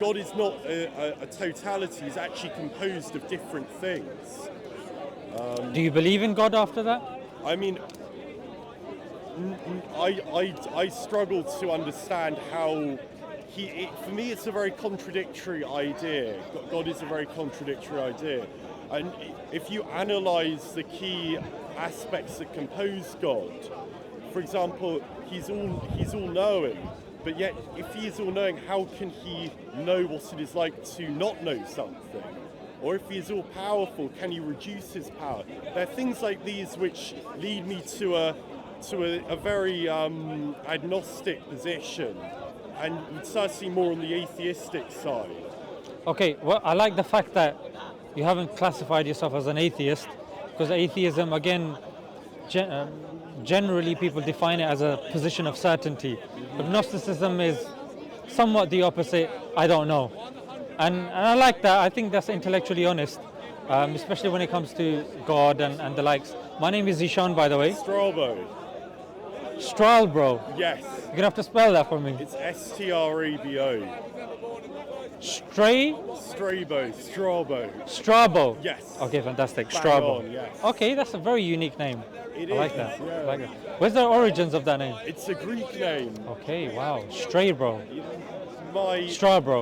God is not a totality, he's actually composed of different things. Do you believe in God after that? I mean, I struggle to understand how for me it's a very contradictory idea. God is a very contradictory idea. And if you analyze the key aspects that compose God, for example, he's all-knowing, but yet if he is all-knowing, how can he know what it is like to not know something? Or if he is all-powerful, can he reduce his power? There are things like these which lead me to a very agnostic position, and certainly more on the atheistic side. Okay, well, I like the fact that you haven't classified yourself as an atheist, because atheism, again, generally people define it as a position of certainty. Agnosticism is somewhat the opposite, I don't know. And I like that. I think that's intellectually honest, especially when it comes to God and the likes. My name is Ishan, by the way. Stralbro. Yes. You're going to have to spell that for me. It's S-T-R-A-B-O. Strabo. Yes. Okay, fantastic. Bang Strabo. on, yes. Okay, that's a very unique name. I like that. Yeah. I like that. Where's the origins of that name? It's a Greek name. Okay, wow. Strabro.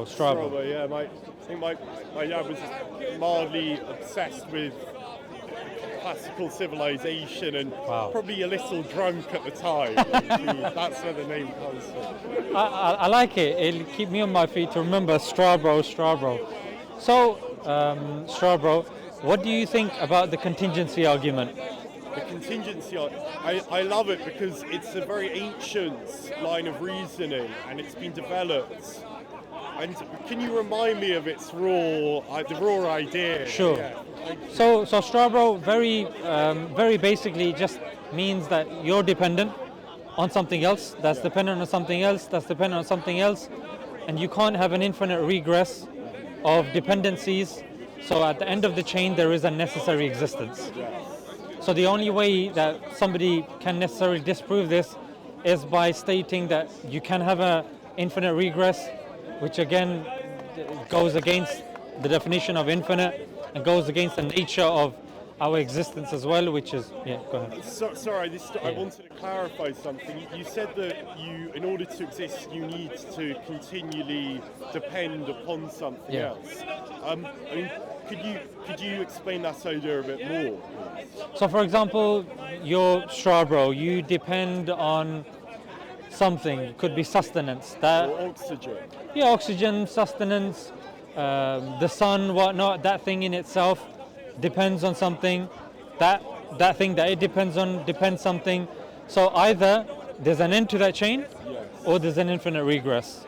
Strabo, yeah. I think my dad was mildly obsessed with classical civilization and probably a little drunk at the time. That's where the name comes from. I like it. It'll keep me on my feet to remember Strabro. So, Strabro, what do you think about the contingency argument? The contingency, I love it because it's a very ancient line of reasoning and it's been developed. And can you remind me of its the raw idea? Sure. Yeah. So Strabro very basically just means that you're dependent on something else, that's dependent on something else, that's dependent on something else, and you can't have an infinite regress of dependencies. So at the end of the chain, there is a necessary existence. So the only way that somebody can necessarily disprove this is by stating that you can have an infinite regress, which again goes against the definition of infinite and goes against the nature of our existence as well, which is, go ahead. I wanted to clarify something. You said that in order to exist, you need to continually depend upon something else. I mean, could you explain that idea a bit more? So, for example, you're Strabro, you depend on something. It could be sustenance. Or oxygen. Yeah, oxygen, sustenance, the sun, whatnot. That thing in itself depends on something. That thing that it depends on depends something. So either there's an end to that chain, or there's an infinite regress.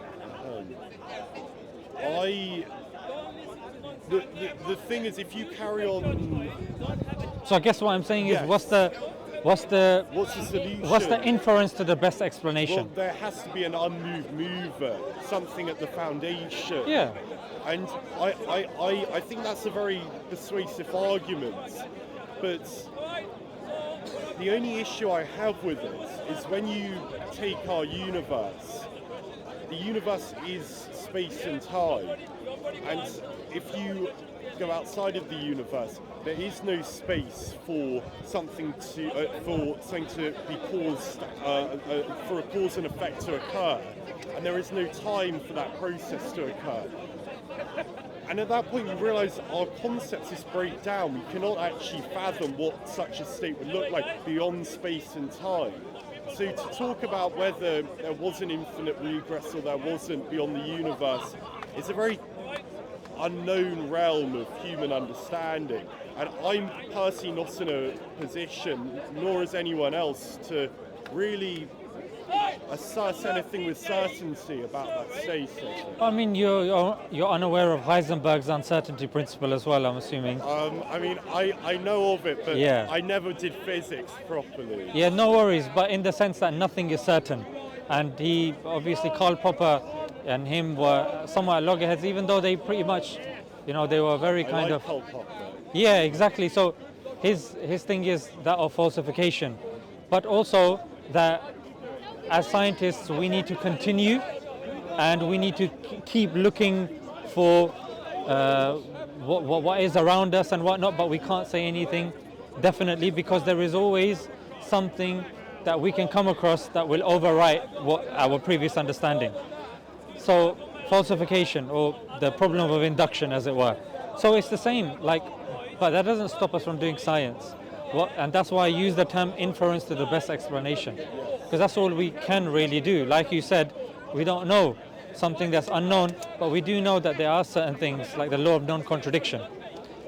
The thing is, if you carry on. So I guess what I'm saying is, what's the solution? What's the inference to the best explanation? Well, there has to be an unmoved mover, something at the foundation. Yeah. And I think that's a very persuasive argument. But the only issue I have with it is when you take our universe, the universe is space and time. And if you go outside of the universe, there is no space for something to be caused, for a cause and effect to occur, and there is no time for that process to occur. And at that point, you realise our concepts just break down. We cannot actually fathom what such a state would look like beyond space and time. So to talk about whether there was an infinite regress or there wasn't beyond the universe is a very unknown realm of human understanding. And I'm personally not in a position, nor is anyone else, to really assess anything with certainty about that status. I mean, you're unaware of Heisenberg's uncertainty principle as well, I'm assuming. I mean, I know of it, but I never did physics properly. Yeah, no worries, but in the sense that nothing is certain. And he, obviously, Karl Popper and him were somewhat at loggerheads, even though they pretty much, they were very kind of... Karl Popper. Yeah, exactly. So his thing is that of falsification, but also that as scientists we need to continue and we need to keep looking for what is around us and whatnot, but we can't say anything definitely, because there is always something that we can come across that will overwrite what our previous understanding. So falsification, or the problem of induction, as it were. So it's the same, like, but that doesn't stop us from doing science. And that's why I use the term inference to the best explanation, because that's all we can really do. Like you said, we don't know something that's unknown, but we do know that there are certain things, like the law of non-contradiction,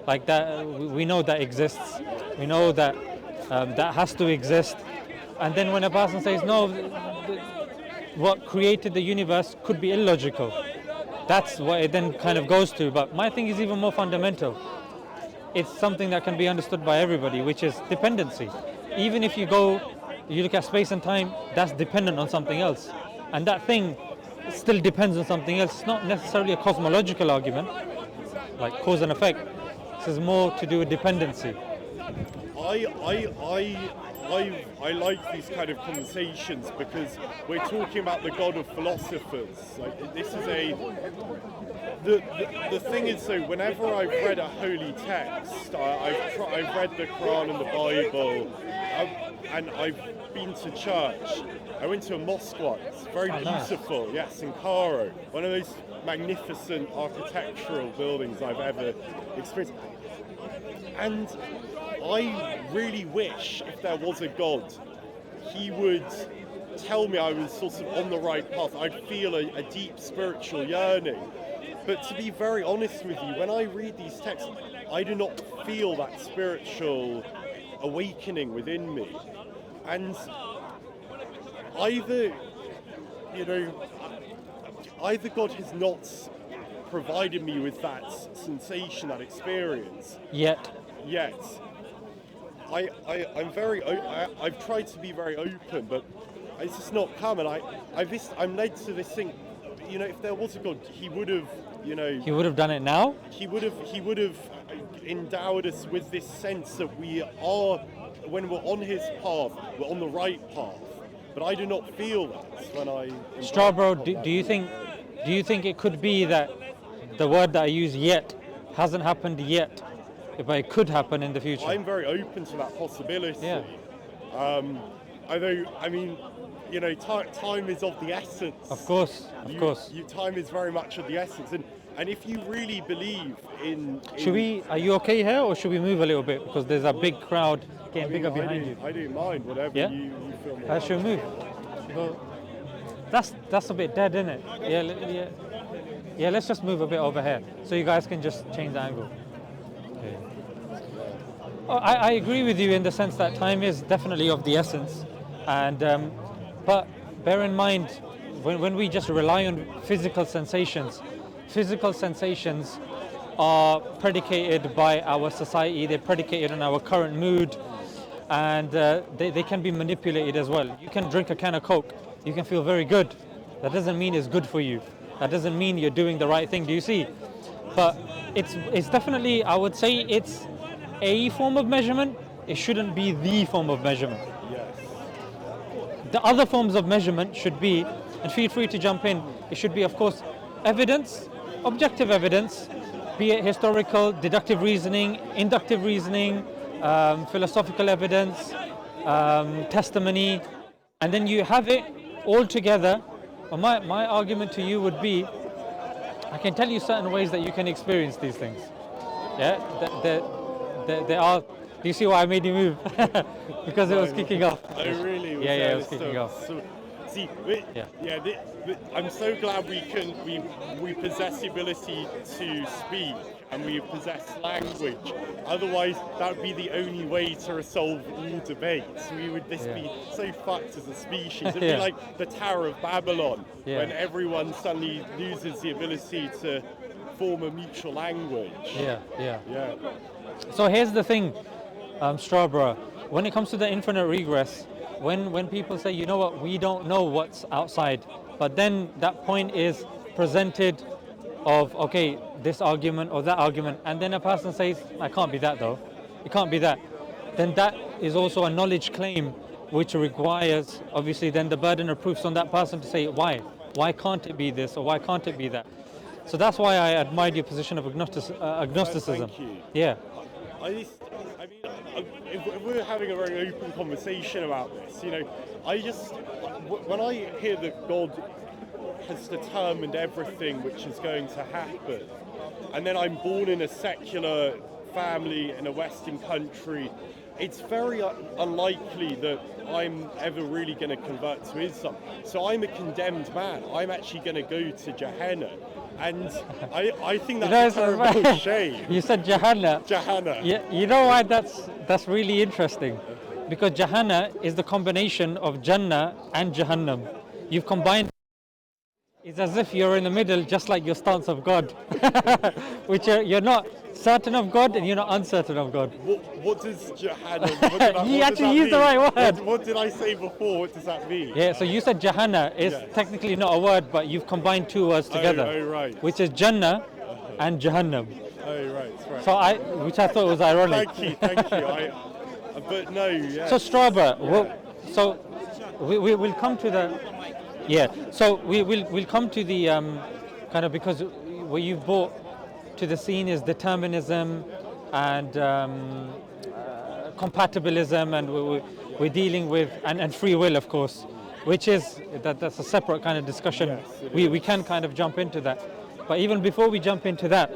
like that. We know that exists. We know that that has to exist. And then when a person says, no, what created the universe could be illogical, that's what it then kind of goes to. But my thing is even more fundamental. It's something that can be understood by everybody, which is dependency. Even if you look at space and time, that's dependent on something else. And that thing still depends on something else. It's not necessarily a cosmological argument, like cause and effect. This is more to do with dependency. I like these kind of conversations because we're talking about the God of philosophers. Like, this is the thing is, so whenever I've read a holy text, I've read the Quran and the Bible, and I've been to church. I went to a mosque once, very beautiful, nice. Yes, in Cairo, one of those magnificent architectural buildings I've ever experienced. And I really wish, if there was a God, he would tell me I was sort of on the right path. I'd feel a deep spiritual yearning. But to be very honest with you, when I read these texts, I do not feel that spiritual awakening within me. And either God has not provided me with that sensation, that experience. Yet. I've tried to be very open, but it's just not come. And I'm led to this thing. If there was a God, he would have, He would have done it now. He would have endowed us with this sense that we are, when we're on his path, we're on the right path. But I do not feel that when I. Strawbro, do you think it could be that the word that I use, yet, hasn't happened yet, but it could happen in the future? I'm very open to that possibility. Yeah. Although, I mean, time is of the essence. Of course. Time is very much of the essence, and if you really believe in. Are you okay here, or should we move a little bit, because there's a big crowd getting bigger behind you? I don't mind, whatever you feel more. Should we move? Well, that's a bit dead, isn't it? Yeah. Let's just move a bit over here, so you guys can just change the angle. Okay. I agree with you in the sense that time is definitely of the essence, and but bear in mind, when we just rely on physical sensations are predicated by our society. They're predicated on our current mood, and they can be manipulated as well. You can drink a can of Coke, you can feel very good. That doesn't mean it's good for you. That doesn't mean you're doing the right thing. Do you see? But it's definitely, I would say, it's a form of measurement. It shouldn't be the form of measurement. Yes. The other forms of measurement should be, and feel free to jump in, it should be, of course, evidence, objective evidence, be it historical, deductive reasoning, inductive reasoning, philosophical evidence, testimony, and then you have it all together. Well, my argument to you would be, I can tell you certain ways that you can experience these things. Yeah, there are. Do you see why I made you move? Because it was kicking off. Oh, really? Yeah, it was kicking off. See, I'm so glad we possess the ability to speak, and we possess language. Otherwise, that would be the only way to resolve all debates. We would be so fucked as a species. It'd be like the Tower of Babylon, when everyone suddenly loses the ability to form a mutual language. Yeah. So here's the thing, Strawborough. When it comes to the infinite regress, when people say, you know what, we don't know what's outside, but then that point is presented of, okay, this argument or that argument, and then a person says, I can't be that though, it can't be that, then that is also a knowledge claim, which requires, obviously, then the burden of proofs on that person to say, why can't it be this, or why can't it be that? So that's why I admired your position of agnosticism. Thank you. Yeah. I mean, if we're having a very open conversation about this, when I hear that God has determined everything which is going to happen, and then I'm born in a secular family in a Western country, it's very unlikely that I'm ever really going to convert to Islam. So I'm a condemned man. I'm actually going to go to Jahannam. And I think that's a terrible shame. You said Jahannam. Jahannam. Yeah, you know why that's really interesting? Because Jahannam is the combination of Jannah and Jahannam. You've combined. It's as if you're in the middle, just like your stance of God, which you're not certain of God and you're not uncertain of God. What does Jahannam? You actually used the right word. What did I say before? What does that mean? Yeah, so you said Jahannam is technically not a word, but you've combined two words together, Oh, right. which is Jannah and Jahannam. Oh, right. So which I thought was ironic. Thank you. But no, yeah. So Straba, we'll come to the. Yeah, so we'll come to the kind of, because what you've brought to the scene is determinism and compatibilism, and we're dealing with and free will, of course, which is that's a separate kind of discussion. Yes, we can kind of jump into that, but even before we jump into that,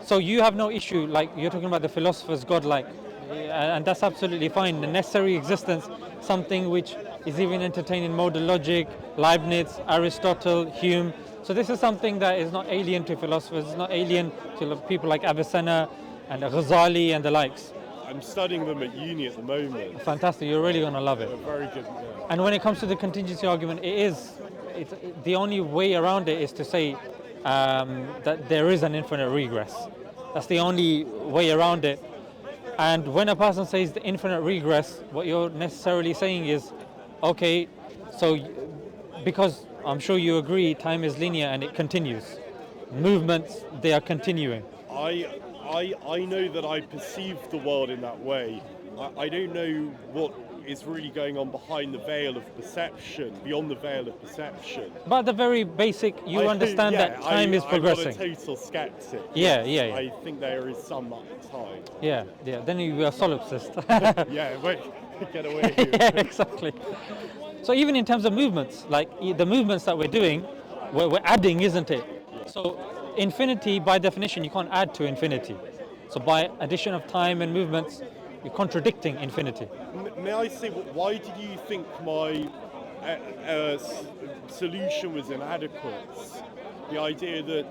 so you have no issue, like you're talking about the philosophers godlike, and that's absolutely fine. The necessary existence, something which is even entertained in modal logic, Leibniz, Aristotle, Hume. So this is something that is not alien to philosophers, it's not alien to people like Avicenna and Ghazali and the likes. I'm studying them at uni at the moment. Fantastic, you're really going to love it. They're very good. Yeah. And when it comes to the contingency argument, the only way around it is to say that there is an infinite regress. That's the only way around it. And when a person says the infinite regress, what you're necessarily saying is, okay, so because I'm sure you agree, time is linear and it continues. Movements, they are continuing. I know that I perceive the world in that way. I don't know what is really going on behind the veil of perception, beyond the veil of perception. But the very basic, you understand that time is progressing. I'm not a total skeptic. Yeah. I think there is some time. Yeah. Then you are a solipsist. Yeah, wait, get away. Yeah, exactly. So even in terms of movements, like the movements that we're doing, we're adding, isn't it? So infinity, by definition, you can't add to infinity. So by addition of time and movements, you're contradicting infinity. May I say, why did you think my solution was inadequate? The idea that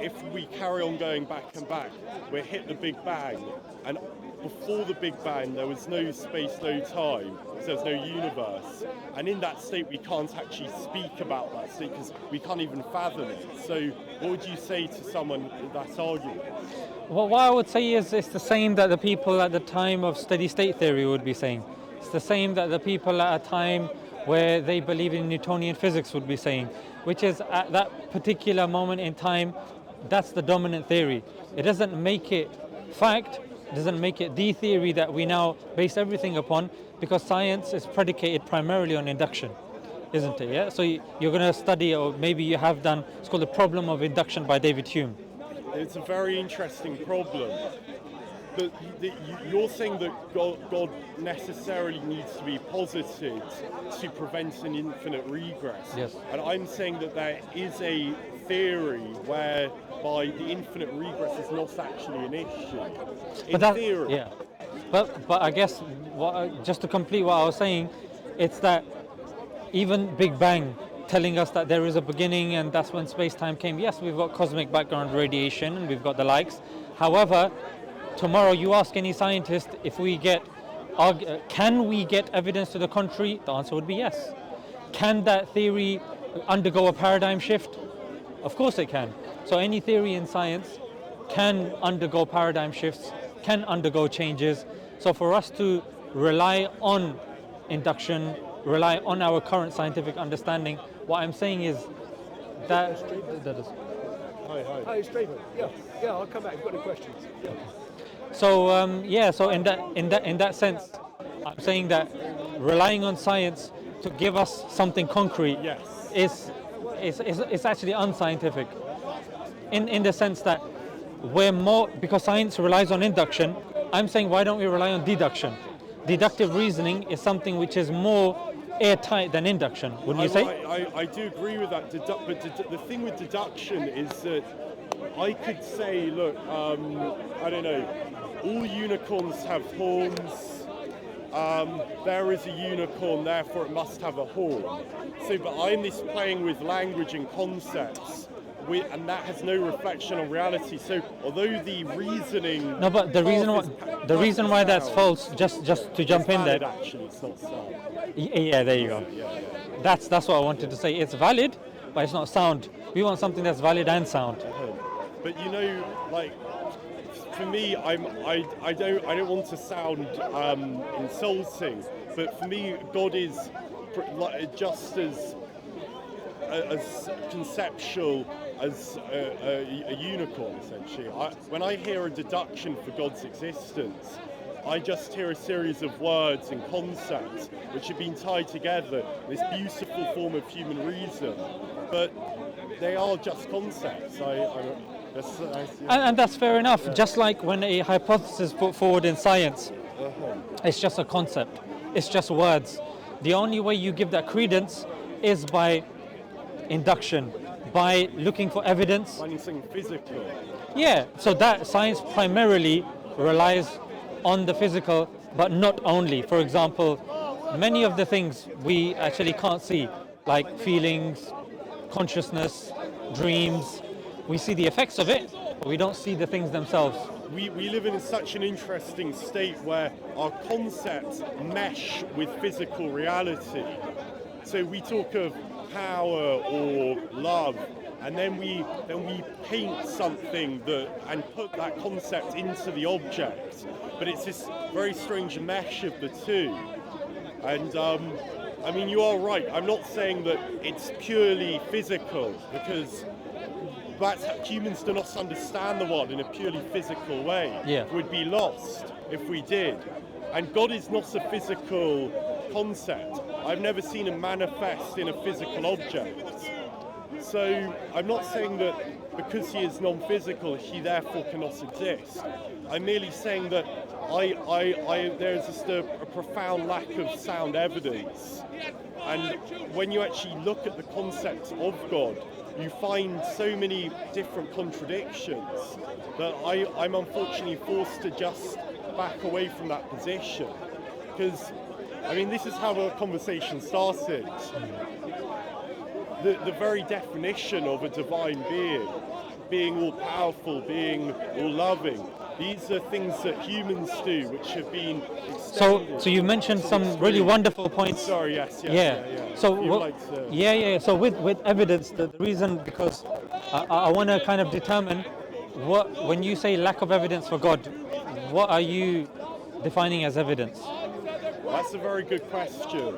if we carry on going back and back, we hit the Big Bang, and before the Big Bang there was no space, no time, so there's no universe, and in that state we can't actually speak about that state because we can't even fathom it. So what would you say to someone with that argument? Well, what I would say is it's the same that the people at the time of steady state theory would be saying. It's the same that the people at a time where they believe in Newtonian physics would be saying, which is at that particular moment in time, that's the dominant theory. It doesn't make it fact, it doesn't make it the theory that we now base everything upon, because science is predicated primarily on induction, isn't it? Yeah. So you're going to study, or maybe you have done, it's called the problem of induction by David Hume. It's a very interesting problem. But you're saying that God necessarily needs to be posited to prevent an infinite regress. Yes. And I'm saying that there is a theory whereby the infinite regress is not actually an issue. In theory. Yeah. But I guess, just to complete what I was saying, it's that even Big Bang telling us that there is a beginning and that's when space-time came. Yes, we've got cosmic background radiation and we've got the likes. However, tomorrow you ask any scientist if can we get evidence to the contrary? The answer would be yes. Can that theory undergo a paradigm shift? Of course it can. So any theory in science can undergo paradigm shifts, can undergo changes. So for us to rely on induction, rely on our current scientific understanding, what I'm saying is that is. Hi, it's David. Yeah, I'll come back. I've got any questions. Yeah. So so in that sense, I'm saying that relying on science to give us something concrete Yes. is it's actually unscientific, in the sense that we're more, because science relies on induction. I'm saying, why don't we rely on deduction? Deductive reasoning is something which is more airtight than induction, wouldn't you say? I do agree with that. But the thing with deduction is that I could say, look, I don't know, all unicorns have horns. There is a unicorn, therefore it must have a horn. So, but I'm this playing with language and concepts, and that has no reflection on reality. So, although the reasoning, No, but the reason why that's false, just to jump in there. Actually, it's not sound. Yeah, there you go. Yeah. That's what I wanted to say. It's valid, but it's not sound. We want something that's valid and sound. But you know, like, for me, I don't want to sound insulting, but for me, God is just as conceptual as a unicorn, essentially. When I hear a deduction for God's existence, I just hear a series of words and concepts which have been tied together in this beautiful form of human reason, but they are just concepts. And that's fair enough. Yeah. Just like when a hypothesis put forward in science, it's just a concept. It's just words. The only way you give that credence is by induction, by looking for evidence. Finding something physical. Yeah, so that science primarily relies on the physical, but not only. For example, many of the things we actually can't see, like feelings, consciousness, dreams, we see the effects of it, but we don't see the things themselves. We live in such an interesting state where our concepts mesh with physical reality. So we talk of power or love, and then we paint something and put that concept into the object. But it's this very strange mesh of the two. And I mean, you are right. I'm not saying that it's purely physical, because humans do not understand the world in a purely physical way. Yeah. We'd be lost if we did. And God is not a physical concept. I've never seen him manifest in a physical object. So I'm not saying that because he is non-physical, he therefore cannot exist. I'm merely saying that there's just a profound lack of sound evidence. And when you actually look at the concept of God, you find so many different contradictions that I'm unfortunately forced to just back away from that position. Because, I mean, this is how the conversation started. The very definition of a divine being all powerful, being all loving, these are things that humans do, which have been extended. So you mentioned some really wonderful points. Sorry, yes. So So with evidence, the reason, because I want to kind of determine when you say lack of evidence for God, what are you defining as evidence? That's a very good question.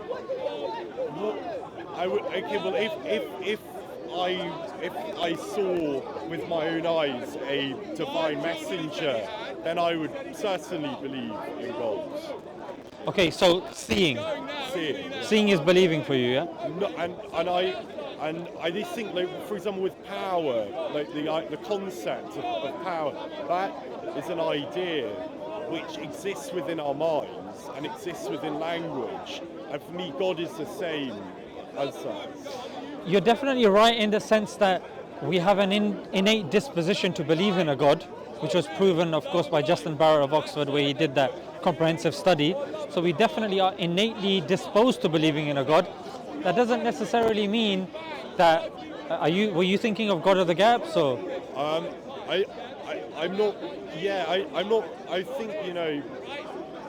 If I saw with my own eyes a divine messenger, then I would certainly believe in God. Okay, so seeing is believing for you, yeah? No, and I just think, like, for example, with power, like the concept of power, that is an idea which exists within our minds and exists within language. And for me, God is the same as that. You're definitely right in the sense that we have an innate disposition to believe in a God, which was proven, of course, by Justin Barrett of Oxford, where he did that comprehensive study. So we definitely are innately disposed to believing in a God. That doesn't necessarily mean that. Were you thinking of God of the Gaps, or? I'm not. Yeah, I'm not. I think, you know.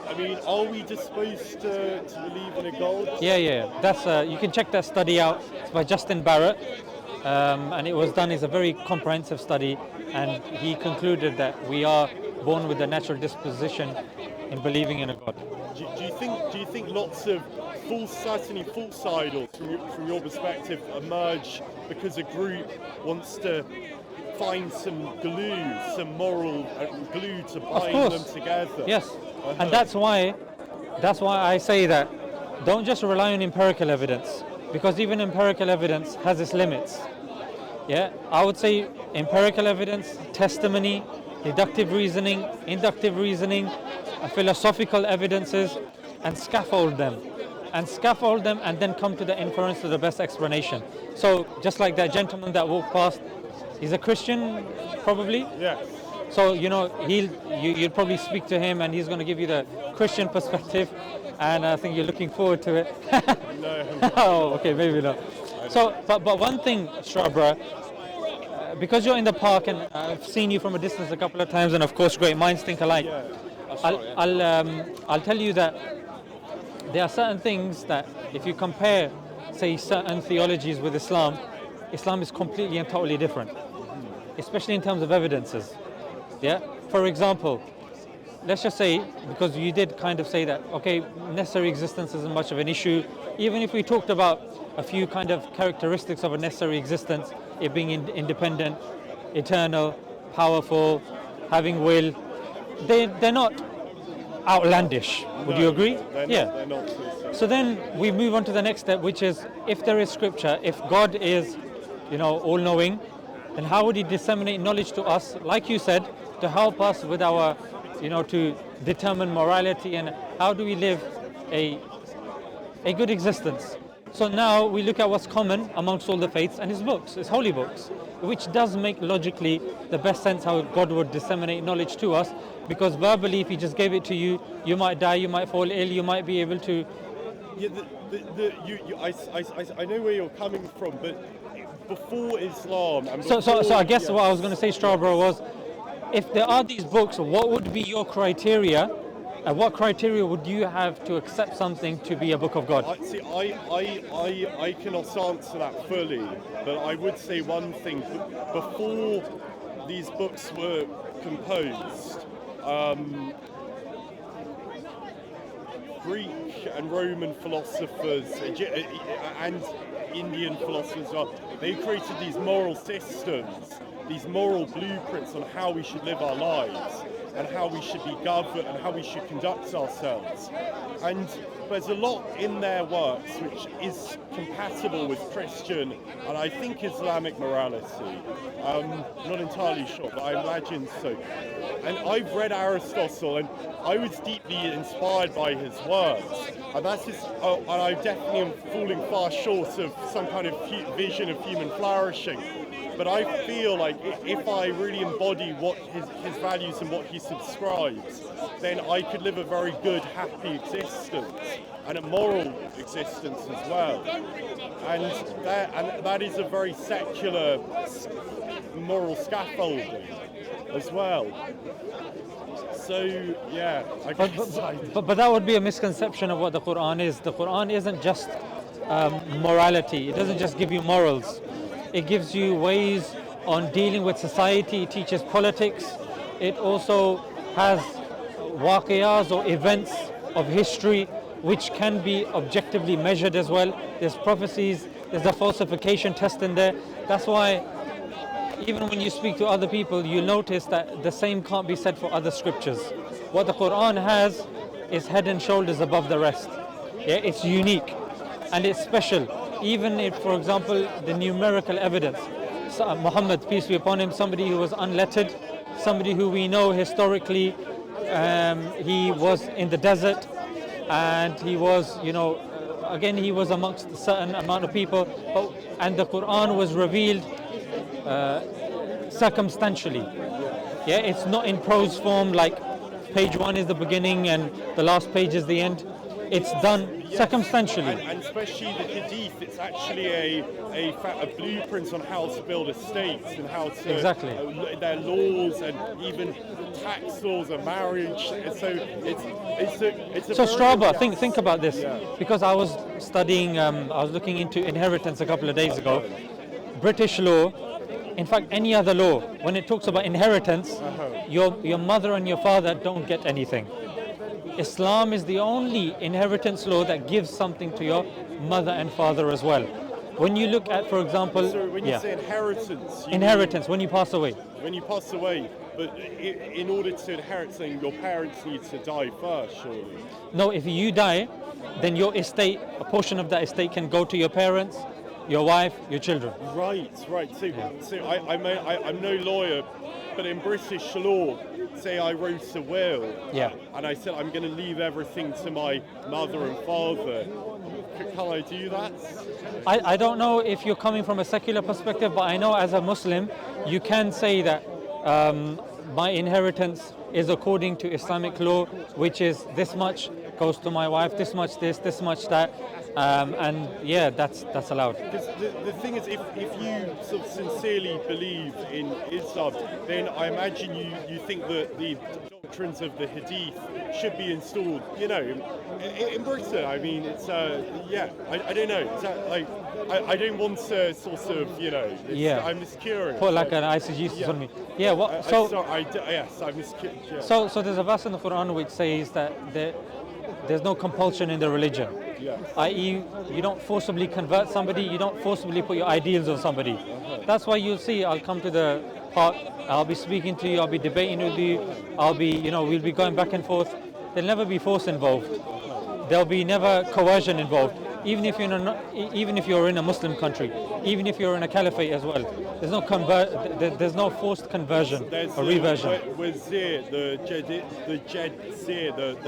I mean, are we disposed to believe in a God? Yeah. That's you can check that study out. It's by Justin Barrett, and it was done as a very comprehensive study, and he concluded that we are born with a natural disposition in believing in a God. Do you think lots of certainly false idols, from your perspective, emerge because a group wants to find some glue, some moral glue to bind them together? Yes. And that's why I say that don't just rely on empirical evidence. because even empirical evidence has its limits. Yeah, I would say empirical evidence, testimony, deductive reasoning, inductive reasoning, philosophical evidences, and scaffold them. And then come to the inference to the best explanation. So just like that gentleman that walked past, he's a Christian, probably. Yes. So you'll probably speak to him, and he's going to give you the Christian perspective, and I think you're looking forward to it. No. Oh, okay, maybe not. So, but one thing, Strabra, because you're in the park, and I've seen you from a distance a couple of times, and of course, great minds think alike. Yeah. I'll tell you that there are certain things that, if you compare, say, certain theologies with Islam, Islam is completely and totally different, especially in terms of evidences. Yeah. For example, let's just say, because you did kind of say that, okay, necessary existence isn't much of an issue. Even if we talked about a few kind of characteristics of a necessary existence, it being independent, eternal, powerful, having will, they're not outlandish. Would you agree? They're not. So then we move on to the next step, which is, if there is scripture, if God is, all-knowing, then how would he disseminate knowledge to us, like you said, to help us with our, to determine morality, and how do we live a good existence? So now we look at what's common amongst all the faiths, and his books, his holy books, which does make logically the best sense how God would disseminate knowledge to us, because verbally, if he just gave it to you, you might die, you might fall ill, you might be able to... Yeah, I know where you're coming from, but before Islam... And So I guess what I was going to say, Strawberry, was, if there are these books, what would be your criteria? And what criteria would you have to accept something to be a book of God? I cannot answer that fully, but I would say one thing. Before these books were composed, Greek and Roman philosophers and Indian philosophers, they created these moral systems, these moral blueprints on how we should live our lives, and how we should be governed, and how we should conduct ourselves. And there's a lot in their works which is compatible with Christian and I think Islamic morality. Not entirely sure, but I imagine so. And I've read Aristotle, and I was deeply inspired by his words. And that's just, and I definitely am falling far short of some kind of vision of human flourishing. But I feel like if I really embody what his values and what he subscribes, then I could live a very good, happy existence, and a moral existence as well. And that is a very secular moral scaffolding as well. So yeah, I guess. But that would be a misconception of what the Quran is. The Quran isn't just morality. It doesn't just give you morals. It gives you ways on dealing with society. It teaches politics. It also has waqiyas or events of history which can be objectively measured as well. There's prophecies, there's a falsification test in there. That's why even when you speak to other people, you notice that the same can't be said for other scriptures. What the Quran has is head and shoulders above the rest. Yeah, it's unique and it's special. Even if, for example, the numerical evidence, Muhammad, peace be upon him, somebody who was unlettered, somebody who we know historically, he was in the desert, and he was, again, he was amongst a certain amount of people, and the Quran was revealed circumstantially. Yeah, it's not in prose form, like page 1 is the beginning and the last page is the end. It's done circumstantially. And especially the Hadith, it's actually a blueprint on how to build estates and how to... Exactly. Their laws and even tax laws and marriage. So it's a So Straba, think about this. Yeah. Because I was studying, I was looking into inheritance a couple of days ago. British law, in fact any other law, when it talks about inheritance, your mother and your father don't get anything. Islam is the only inheritance law that gives something to your mother and father as well. when you look at, for example, So when you say inheritance, you inheritance, when you pass away. mean when you pass away, but in order to inherit something, your parents need to die first, surely. No, if you die, then your estate, a portion of that estate can go to your parents, your wife, your children. Right. So I'm no lawyer, but in British law, say I wrote a will, Yeah. and I said I'm going to leave everything to my mother and father. Can I do that? I don't know if you're coming from a secular perspective, but I know as a Muslim, you can say that my inheritance is according to Islamic law, which is this much goes to my wife, this much this much that, and yeah, that's allowed. Because the thing is, if you sort of sincerely believe in Islam, then I imagine you think that the doctrines of the Hadith should be installed. You know, in Britain, I mean, it's I don't know. Is that, like, I don't want to sort of, you know. I'm just curious. Put like an ICG on me. Yeah. What? Yes, I'm just curious. Yeah. So there's a verse in the Quran which says that there's no compulsion in the religion. Yes. I.e., you don't forcibly convert somebody, you don't forcibly put your ideals on somebody. That's why you'll see, I'll come to the park, I'll be speaking to you, I'll be debating with you, we'll be going back and forth. There'll never be force involved. There'll be never coercion involved. Even if you're in a Muslim country, even if you're in a caliphate as well, there's no forced conversion or reversion. The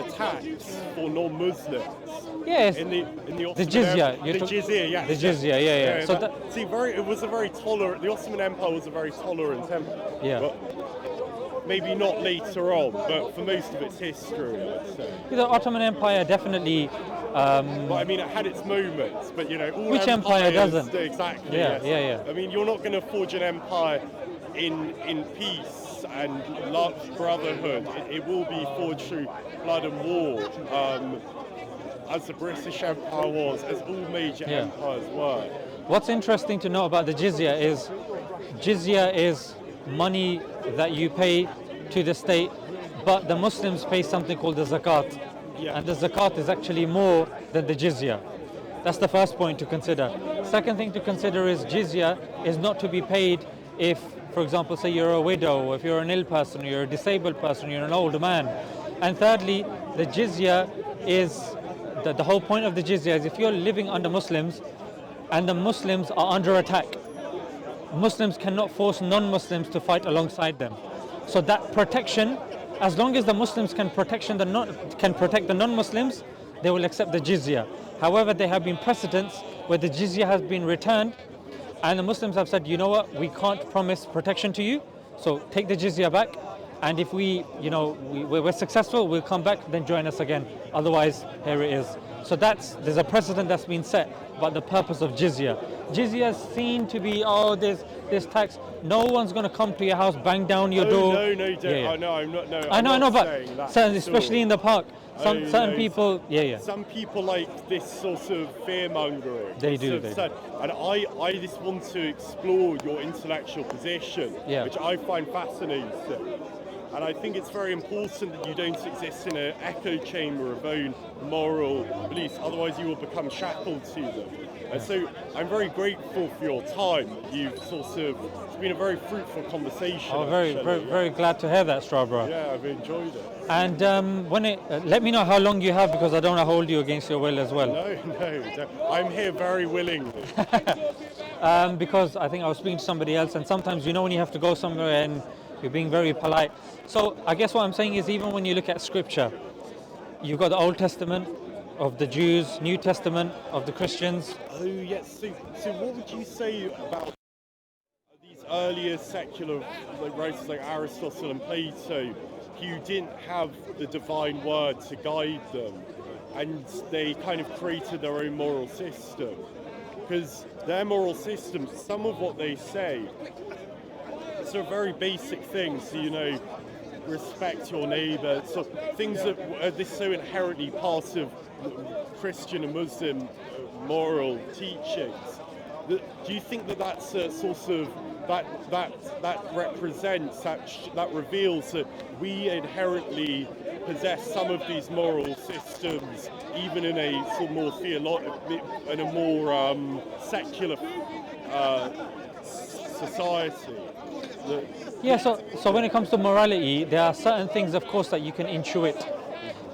tax for non-Muslims. Yes. In the The jizya. The jizya, yes. The jizya, yeah. So the Ottoman Empire was a very tolerant empire. Yeah. But maybe not later on, but for most of its history, I'd say. The Ottoman Empire definitely. But I mean, it had its moments, but you know, all Which empire empires- doesn't? Exactly. Yeah, yes. yeah. I mean, you're not going to forge an empire in peace and love, brotherhood. It will be forged through blood and war, as the British Empire was, as all major empires were. What's interesting to know about the jizya is money that you pay to the state, but the Muslims pay something called the zakat. Yeah. And the zakat is actually more than the jizya. That's the first point to consider. Second thing to consider is jizya is not to be paid if, for example, say you're a widow, or if you're an ill person, or you're a disabled person, you're an old man. And thirdly, the jizya is, the whole point of the jizya is if you're living under Muslims and the Muslims are under attack, Muslims cannot force non-Muslims to fight alongside them. So that protection, as long as the Muslims can protect the non-Muslims, they will accept the jizya. However, there have been precedents where the jizya has been returned and the Muslims have said, you know what, we can't promise protection to you, so take the jizya back, and if we're successful, we'll come back, then join us again. Otherwise, here it is. So there's a precedent that's been set about the purpose of jizya. Jizya is seen to be, there's tax. No one's going to come to your house, bang down your door. No, don't. Yeah. Oh, no, I'm not. No, I know, not but saying that especially in the park, certain people, Some people like this sort of fear mongering. They do. And I just want to explore your intellectual position, which I find fascinating. And I think it's very important that you don't exist in an echo chamber of own moral beliefs, otherwise you will become shackled to them. And so I'm very grateful for your time. It's been a very fruitful conversation. Oh, very glad to hear that, Strawbro. Yeah, I've enjoyed it. And let me know how long you have, because I don't want to hold you against your will as well. No, I'm here very willingly. Because I think I was speaking to somebody else, and sometimes when you have to go somewhere and you're being very polite. So I guess what I'm saying is, even when you look at scripture, you've got the Old Testament of the Jews, New Testament of the Christians. Oh yes. So what would you say about these earlier secular writers like Aristotle and Plato, who didn't have the divine word to guide them, and they kind of created their own moral system? Because their moral system, some of what they say, so very basic things, respect your neighbour, so things that are this so inherently part of Christian and Muslim moral teachings. Do you think that that's a sort of that represents, that reveals that we inherently possess some of these moral systems, even in a sort of more in a more secular society. Yeah, so when it comes to morality, there are certain things, of course, that you can intuit.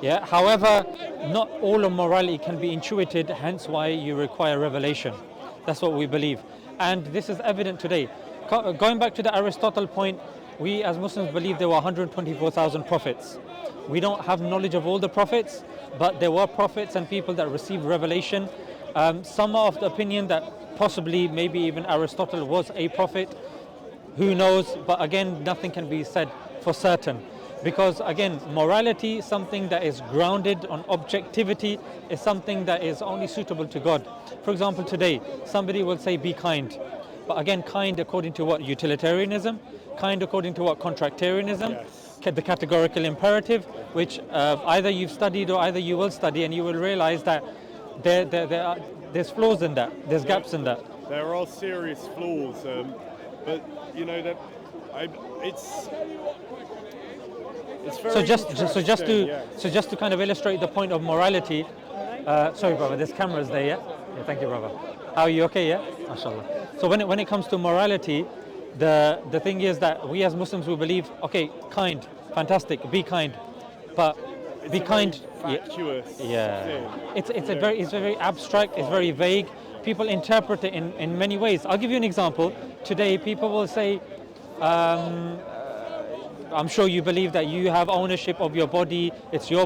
Yeah. However, not all of morality can be intuited, hence why you require revelation. That's what we believe. And this is evident today. Going back to the Aristotle point, we as Muslims believe there were 124,000 prophets. We don't have knowledge of all the prophets, but there were prophets and people that received revelation. Some are of the opinion that possibly, maybe even Aristotle was a prophet. Who knows? But again, nothing can be said for certain. Because again, morality, something that is grounded on objectivity, is something that is only suitable to God. For example, today, somebody will say, be kind. But again, kind according to what? Utilitarianism? Kind according to what? Contractarianism? Yes. The categorical imperative, which either you've studied or either you will study, and you will realize that there's flaws in that, there's gaps in that. There are serious flaws, but you know that it's very so just to kind of illustrate the point of morality. Sorry, brother. There's cameras there, yeah. Yeah, thank you, brother. How are you? Okay, yeah. MashaAllah. So when it comes to morality, the thing is that we as Muslims, we believe, okay, kind, fantastic, be kind, but it's be kind. Fatuous Yeah. thing. It's very abstract. It's very vague. People interpret it in many ways. I'll give you an example. Today, people will say, I'm sure you believe that you have ownership of your body, it's your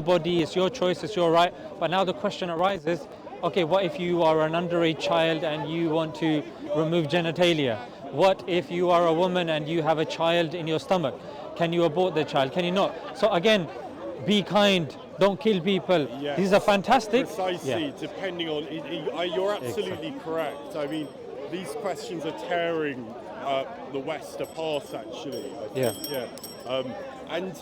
choice, it's your right. But now the question arises, okay, what if you are an underage child and you want to remove genitalia? What if you are a woman and you have a child in your stomach? Can you abort the child? Can you not? So again, be kind, don't kill people. Yes, these are fantastic. Precisely, Yeah. depending on, you're absolutely correct. I mean, these questions are tearing the West apart, actually. I think. Yeah. And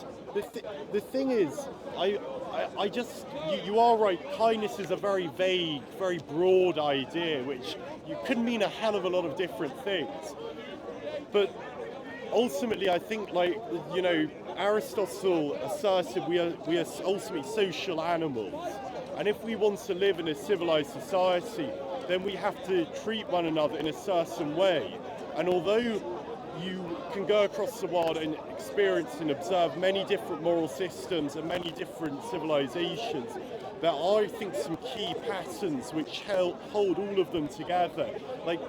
the thing is, I just, you are right, kindness is a very vague, very broad idea, which you could mean a hell of a lot of different things. But ultimately, I think, like, you know, Aristotle asserted we are ultimately social animals. And if we want to live in a civilized society, then we have to treat one another in a certain way. And although you can go across the world and experience and observe many different moral systems and many different civilizations, there are, I think, some key patterns which hold all of them together. Like,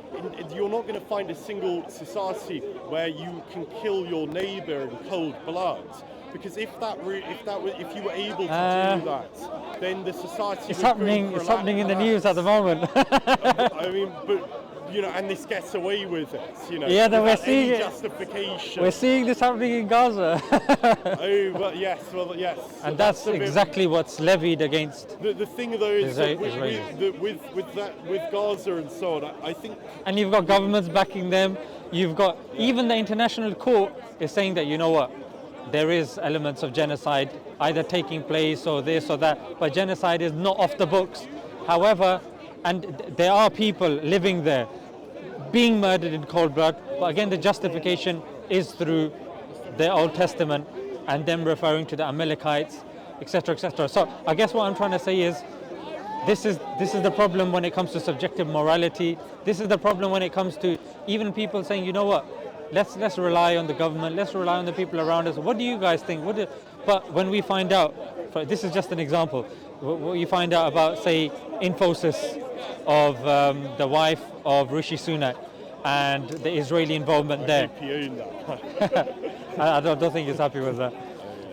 you're not going to find a single society where you can kill your neighbor in cold blood, because if you were able to do that, then the society It's happening in the news at the moment. I mean, but you know, and this gets away with it, you know. Yeah, we're without seeing any it. Justification. We're seeing this happening in Gaza. Well, yes. And that's exactly what's levied against. The thing though is that Israelis. with Gaza and so on, I think. And you've got governments backing them. You've got even the international court is saying that, you know what, there is elements of genocide either taking place or this or that, but genocide is not off the books. However, and there are people living there being murdered in cold blood, but again the justification is through the Old Testament and them referring to the Amalekites, etc., etc. So I guess what I'm trying to say is this is the problem when it comes to subjective morality. This is the problem when it comes to even people saying, you know what, let's rely on the government, let's rely on the people around us. What do you guys think? But when we find out, this is just an example, what you find out about, say, Infosys of the wife of Rishi Sunak and the Israeli involvement there. I don't think he's happy with that.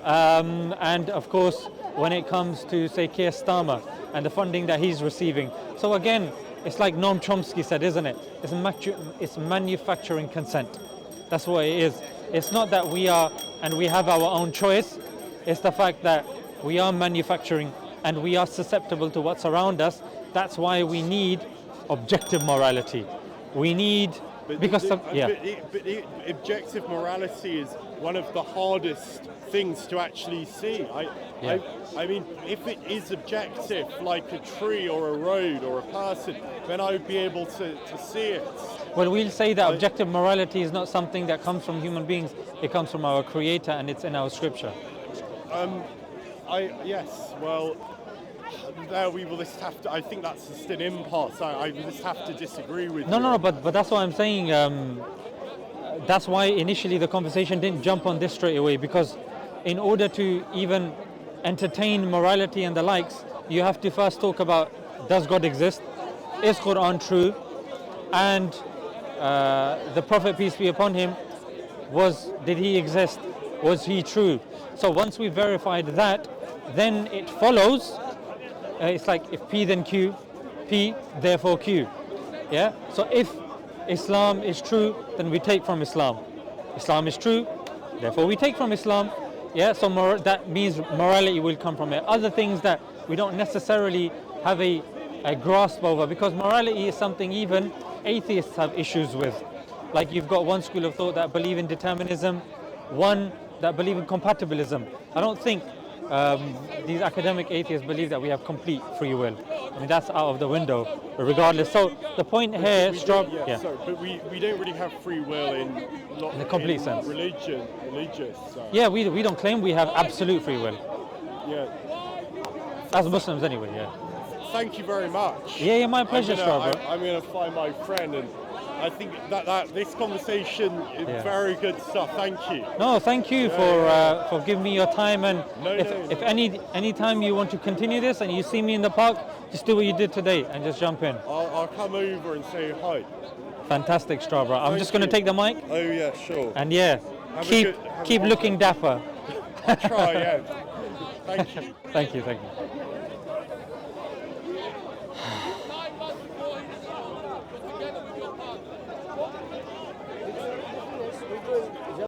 And of course, when it comes to, say, Keir Starmer and the funding that he's receiving. So again, it's like Noam Chomsky said, isn't it? It's manufacturing consent. That's what it is. It's not that we have our own choice. It's the fact that we are manufacturing and we are susceptible to what's around us. That's why we need objective morality. We need, objective morality is one of the hardest things to actually see. I mean, if it is objective, like a tree or a road or a person, then I would be able to see it. Well, we'll say that objective morality is not something that comes from human beings. It comes from our Creator, and it's in our scripture. Yes, well, there we will just have to. I think that's just an impasse. I just have to disagree with you. No, but that's what I'm saying. That's why initially the conversation didn't jump on this straight away, because in order to even entertain morality and the likes, you have to first talk about, does God exist? Is Quran true? And the Prophet, peace be upon him, did he exist? Was he true? So once we verified that, then it follows. It's like if P then Q, P therefore Q. Yeah. So if Islam is true, then we take from Islam. Islam is true, therefore we take from Islam. Yeah. So that means morality will come from it. Other things that we don't necessarily have a grasp over, because morality is something even atheists have issues with. Like you've got one school of thought that believe in determinism, one that believe in compatibilism. I don't think these academic atheists believe that we have complete free will. I mean, that's out of the window, regardless. So the point here, sorry, but we don't really have free will in the complete sense. Religious. So. Yeah, we don't claim we have absolute free will. Yeah. As Muslims, anyway. Yeah. Thank you very much. Yeah, my pleasure, Strabro. I'm going to find my friend, and I think that this conversation is very good stuff. Thank you. No, thank you for giving me your time. And if any time you want to continue this and you see me in the park, just do what you did today and just jump in. I'll come over and say hi. Fantastic, Strabro. I'm just going to take the mic. Oh yeah, sure. And keep looking dapper. I'll try. Yeah. Thank you. Thank you.